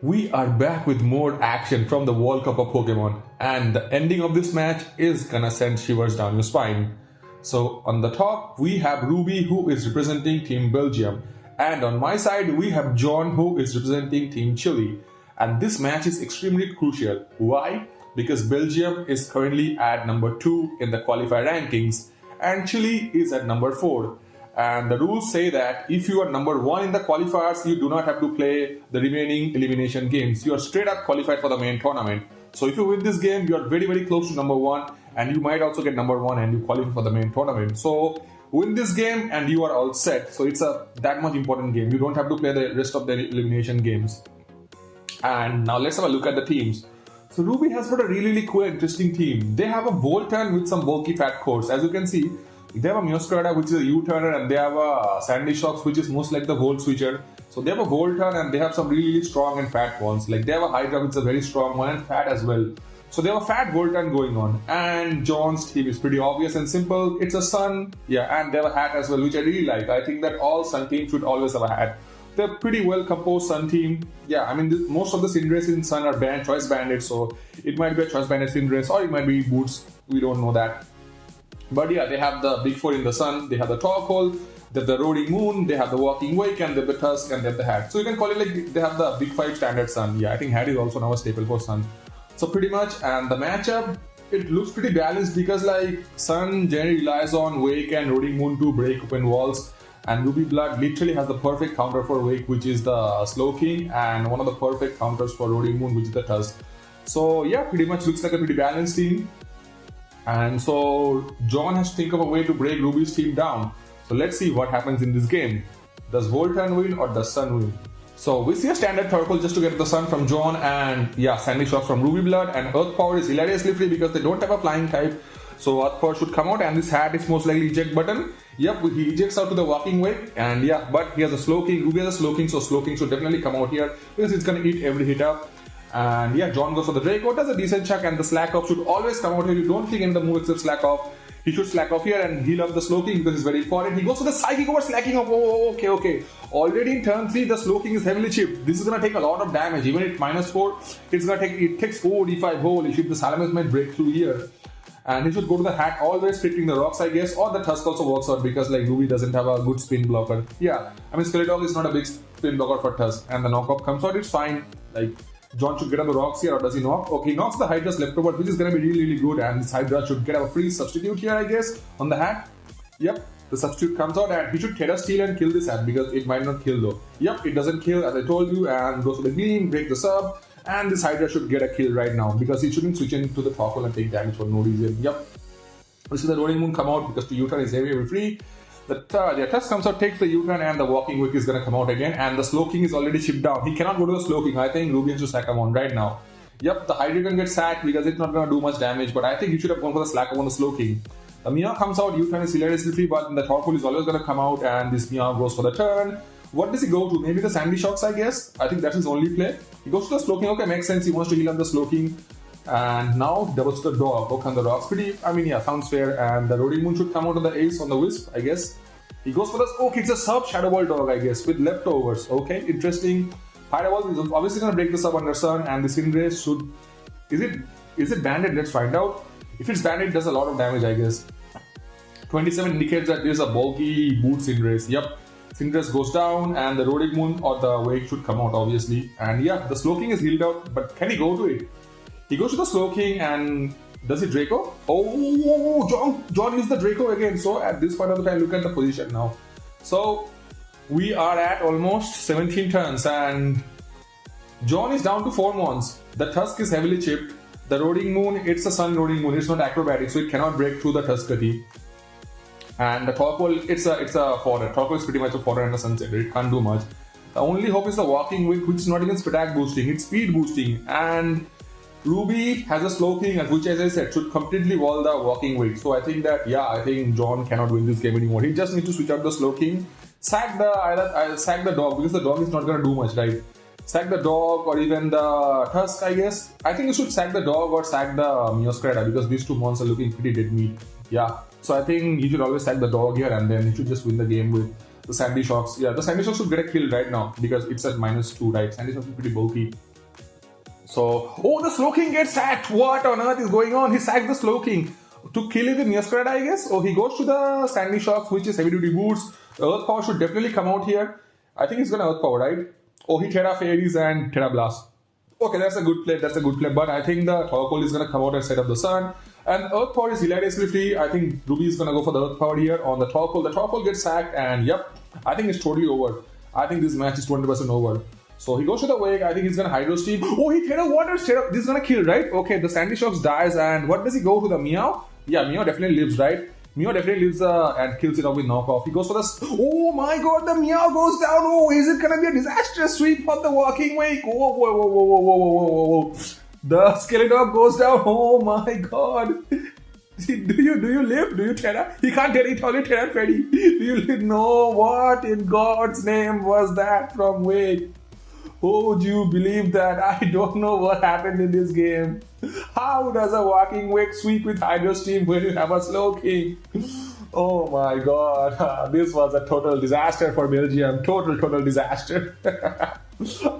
We are back with more action from the World Cup of Pokemon, and the ending of this match is gonna send shivers down your spine. So, on the top, we have Ruby, who is representing Team Belgium, and on my side, we have John, who is representing Team Chile. And this match is extremely crucial. Why? Because Belgium is currently at number 2 in the qualifier rankings, and Chile is at number 4. And the rules say that if you are number 1 in the qualifiers, you do not have to play the remaining elimination games. You are straight up qualified for the main tournament. So if you win this game, you are very, very close to number 1, and you might also get number 1 and you qualify for the main tournament. So win this game and you are all set. So it's a that much important game. You don't have to play the rest of the elimination games. And now let's have a look at the teams. So Ruby has got a really, really cool, interesting team. They have a Volturn with some bulky fat cores. As you can see, they have a Meowscarada, which is a U-turner, and they have a Sandy Shocks, which is most like the Volt Switcher. So they have a Volturn, and they have some really, really strong and fat ones. Like they have a Hydra, which is a very strong one, and fat as well. So they have a fat Volturn going on. And John's team is pretty obvious and simple. It's a Sun, yeah, and they have a hat as well, which I really like. I think that all Sun teams should always have a hat. They're pretty well composed Sun team. Yeah, I mean, most of the Cinderace in Sun are choice banded, so it might be a choice banded Cinderace, or it might be Boots. We don't know that. But yeah, they have the big 4 in the Sun, they have the Torkoal, they have the Roaring Moon, they have the Walking Wake, and they have the Tusk, and they have the Hat. So you can call it like they have the big 5 standard Sun. Yeah, I think Hat is also now a staple for Sun. So pretty much, and the matchup, it looks pretty balanced because like Sun generally relies on Wake and Roaring Moon to break open walls. And Ruby Blood literally has the perfect counter for Wake, which is the Slowking, and one of the perfect counters for Roaring Moon, which is the Tusk. So yeah, pretty much looks like a pretty balanced team. And so John has to think of a way to break Ruby's team down. So let's see what happens in this game. Does Volturn win or does Sun win? So we see a standard Torkoal just to get the Sun from John, and yeah, Sandy Shocks from Ruby Blood, and Earth Power is hilariously free because they don't have a flying type. So Earth Power should come out, and this hat is most likely eject button. Yep, he ejects out to the Walking Wake, and yeah, but he has a Slowking. Ruby has a Slowking, so Slowking should definitely come out here because it's gonna eat every hit up. And yeah, John goes for the Draco, does a decent chuck, and the Slack Off should always come out here. You don't think in the move except Slack Off. He should Slack Off here and heal up the Slowking because it's very important. He goes for the Psychic over Slacking Off. Oh, okay. Already in turn 3, the Slowking is heavily chipped. This is gonna take a lot of damage. Even at -4, it takes 4d5. Holy shit, the Salamis might break through here. And he should go to the Hat, always predicting the rocks, I guess, or the Tusk also works out because like Ruby doesn't have a good spin blocker. Yeah, I mean Skeletor is not a big spin blocker for Tusk, and the knockoff comes out, it's fine. Like John should get on the rocks here, or does he knock? Okay, he knocks the Hydra's leftover, which is gonna be really, really good, and this Hydra should get a free substitute here, I guess, on the Hat. Yep, the substitute comes out, and he should Terra Steel and kill this Hat because it might not kill though. Yep, it doesn't kill as I told you, and goes for the Gleam, break the sub. And this Hydra should get a kill right now because he shouldn't switch into the Torkoal and take damage for no reason. Yep. We see the Roaring Moon come out because the U-turn is very, very free. The Tusk comes out, takes the U-turn, and the Walking Wake is going to come out again. And the Slowking is already chipped down. He cannot go to the Slowking. I think Ruby has to sack him on right now. Yep, the Hydra can get sacked because it's not going to do much damage. But I think he should have gone for the Slack on the Slowking. The Meow comes out, U-turn is hilariously free, but the Torkoal is always going to come out, and this Meow goes for the turn. What does he go to? Maybe the Sandy Shocks, I guess. I think that's his only play. He goes to the Slowking. Okay, makes sense. He wants to heal up the Slowking. And now doubles to the dog. Okay, on the rocks. Pretty, I mean, yeah, sounds fair. And the Roaring Moon should come out of the Ace on the Wisp, I guess. He goes for the, okay, it's a sub Shadow Ball dog, I guess, with leftovers. Okay, interesting. Fireball is obviously going to break the sub under Sun, and the Cinderace should. Is it banded? Let's find out. If it's banded, it does a lot of damage, I guess. 27 indicates that there's a bulky boot Cinderace. Yep. Cinderace goes down, and the Roaring Moon or the Wake should come out, obviously. And yeah, the Slowking is healed out, but can he go to it? He goes to the Slowking, and does he Draco? Oh, John used the Draco again. So at this point of the time, look at the position now. So we are at almost 17 turns, and John is down to 4 mons. The Tusk is heavily chipped. The Roaring Moon, it's a Sun Roaring Moon. It's not acrobatic, so it cannot break through the Tuskati. And the Torkoal, it's a foreigner. Torkoal is pretty much a foreigner and a Sunset. It can't do much. The only hope is the Walking Wake, which is not even attack boosting. It's speed boosting. And Ruby has a Slowking, which, as I said, should completely wall the Walking Wake. So I think that, yeah, I think John cannot win this game anymore. He just needs to switch out the Slowking, sack the dog, because the dog is not going to do much, right? Sack the dog or even the Tusk, I guess. I think you should sack the dog or sack the Meowscarada because these two mons are looking pretty dead meat. Yeah. So I think you should always sack the dog here, and then you should just win the game with the Sandy Shocks. Yeah, the Sandy Shocks should get a kill right now because it's at -2, right? Sandy Shocks is pretty bulky. So, oh, the Slow King gets sacked. What on earth is going on? He sacked the Slow King to kill it with Neoskrad, I guess. Oh, he goes to the Sandy Shocks, which is heavy duty boots. Earth Power should definitely come out here. I think he's gonna Earth Power, right? Oh, he Terra Fairies and Terra Blast. Okay, that's a good play. That's a good play. But I think the Torkoal is gonna come out and set up the Sun. And Earth Power is hilariously free. I think Ruby is gonna go for the Earth Power here on the Torkoal. The Torkoal gets sacked, and yep, I think it's totally over. I think this match is 20% over. So he goes to the Wake. I think he's gonna Hydro Steam. Oh, he Terra Water. This is gonna kill, right? Okay, the Sandy Shocks dies, and what does he go to the Meow? Yeah, Meow definitely lives, right? Meow definitely lives and kills it off with knockoff. He goes for the... Oh my god, the Meow goes down. Oh, is it gonna be a disastrous sweep on the Walking Wake? Whoa, whoa, whoa, whoa, whoa, whoa, whoa, whoa. The Skeledog goes down. Oh my god. Do you live? Do you Terra? He can't Terra. He only Terra Freddy. Do you live? No. What in God's name was that from Wake? Oh, do you believe that? I don't know what happened in this game. How does a Walking Wake sweep with Hydro Steam when you have a Slow King? Oh my god. This was a total disaster for Belgium. Total disaster.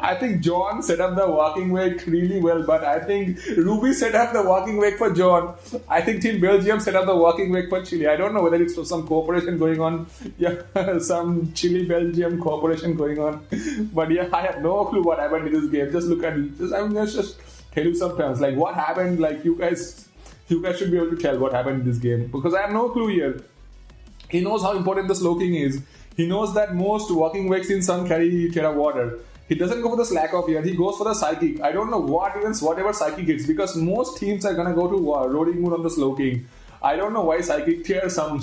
I think John set up the Walking Wake really well, but I think Ruby set up the Walking Wake for John. I think Team Belgium set up the Walking Wake for Chile. I don't know whether it's some cooperation going on. Yeah, some Chile-Belgium cooperation going on. But yeah, I have no clue what happened in this game. Just look at it. Let's just tell you some terms. Like what happened, like you guys should be able to tell what happened in this game. Because I have no clue here. He knows how important the Slow King is. He knows that most Walking Wakes in Sun carry Terra Water. He doesn't go for the Slack Off here. He goes for the Psychic. I don't know whatever Psychic hits because most teams are gonna go to Roaring Moon on the Slow King. I don't know why Psychic tears some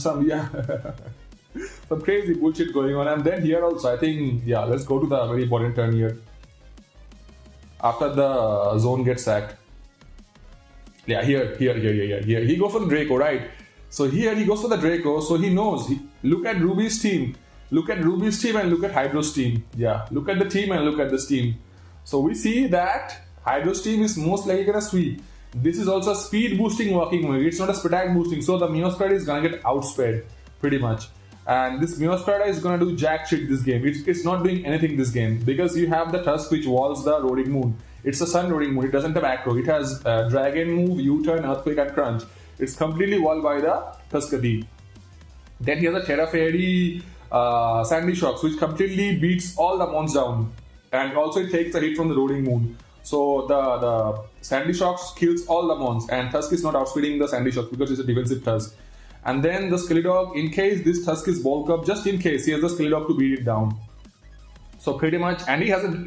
crazy bullshit going on. And then here also, I think, yeah, let's go to the very important turn here. After the zone gets sacked. Yeah, here. He goes for the Draco, right? So here he goes for the Draco. So he knows. Look at Ruby's team. Look at Ruby's team and look at Hydro's team. Yeah, look at the team and look at this team. So we see that Hydro's team is most likely gonna sweep. This is also a speed boosting Walking Wake. It's not a attack boosting. So the Meowscarada is gonna get outsped pretty much. And this Meowscarada is gonna do jack shit this game. It's not doing anything this game because you have the Tusk which walls the Roaring Moon. It's a Sun Roaring Moon. It doesn't have Acro. It has Dragon move, U-turn, Earthquake, and Crunch. It's completely walled by the Tuskadi. Then he has a Terra Fairy. Sandy Shocks, which completely beats all the mons down, and also it takes a hit from the Roaring Moon. So the Sandy Shocks kills all the mons, and Tusk is not outspeeding the Sandy Shocks because it's a defensive Tusk. And then the Skeledog, in case this Tusk is bulk up, just in case, he has the Skeledog to beat it down. So pretty much, and he hasn't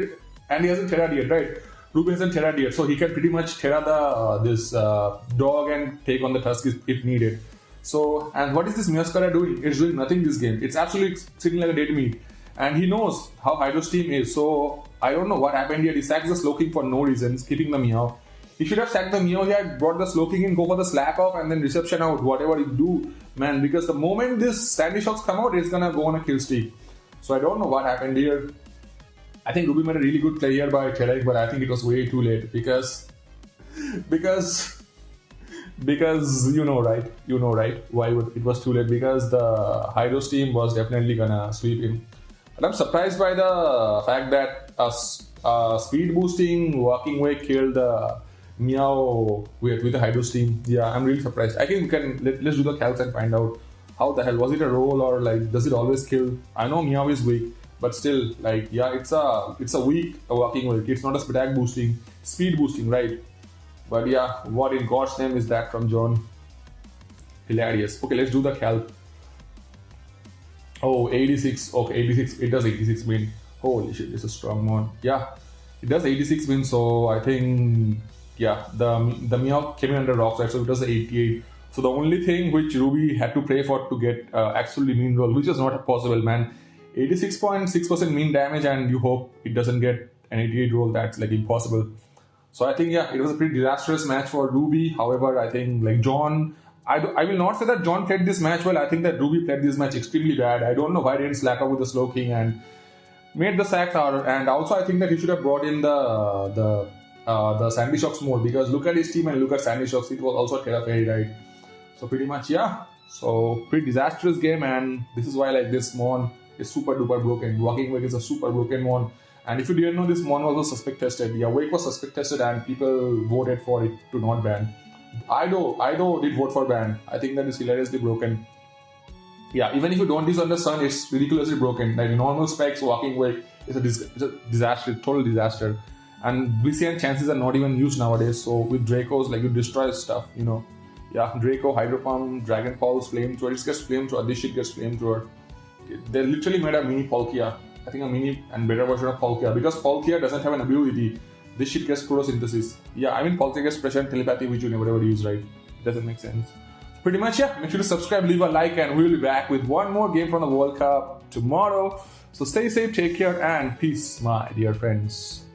terra'd yet, right? Ruby hasn't terra'd yet, so he can pretty much terra this dog and take on the Tusk if needed. So, and what is this Meowscarada doing? It's doing nothing this game. It's absolutely sitting like a dead meat. And he knows how Hydro's team is. So, I don't know what happened here. He sacks the Slow King for no reason, skipping the Meow. He should have sacked the Meow here, brought the Slow King in, go for the Slack Off, and then Reception out, whatever you do. Man, because the moment this Sandy Shocks come out, it's gonna go on a kill streak. So, I don't know what happened here. I think Ruby made a really good play here by Terra, but I think it was way too late because you know right why it was too late, because the Hydro's team was definitely gonna sweep him. And I'm surprised by the fact that a speed boosting Walking Wake killed the Meow with the Hydro's team. Yeah, I'm really surprised. I think let's do the calcs and find out how the hell was it a roll, or like does it always kill? I know Meow is weak, but still, like, yeah, it's a weak Walking Wake. It's not a speed boosting, right? But yeah, what in God's name is that from John? Hilarious. Okay, let's do the calc. Oh, 86. Okay, 86. It does 86 win. Holy shit, it's a strong one. Yeah, it does 86 win. So I think, yeah, the Meow came in under rocks, right? So it does 88. So the only thing which Ruby had to pray for to get actually mean roll, which is not possible, man. 86.6% mean damage, and you hope it doesn't get an 88 roll. That's like impossible. So I think, yeah, it was a pretty disastrous match for Ruby. However, I think like John, I will not say that John played this match well. I think that Ruby played this match extremely bad. I don't know why he didn't slack up with the Slow King and made the sacks out. And also I think that he should have brought in the Sandy Shocks more, because look at his team and look at Sandy Shocks. It was also Terra Fairy, right? So pretty much, yeah. So pretty disastrous game, and this is why like this Mon is super duper broken. Walking Wake is a super broken mon. And if you didn't know, this mon was also suspect tested. Yeah, Wake was suspect tested and people voted for it to not ban. I though did vote for ban. I think that is hilariously broken. Yeah, even if you don't use under sun, it's ridiculously broken. Like normal specs, Walking Wake is it's a disaster, total disaster. And BCN chances are not even used nowadays. So with Dracos, like you destroy stuff, you know. Yeah, Draco, Hydro Pump, Dragon Pulse, Flamethrower, it gets Flamethrower, this shit gets Flamethrower. They literally made a mini Palkia. I think a mini and better version of Palkia. Because Palkia doesn't have an ability, this shit gets photosynthesis. Yeah, I mean Palkia gets pressure and telepathy, which you never ever use, right? Doesn't make sense. Pretty much, yeah. Make sure to subscribe, leave a like, and we'll be back with one more game from the World Cup tomorrow. So stay safe, take care, and peace, my dear friends.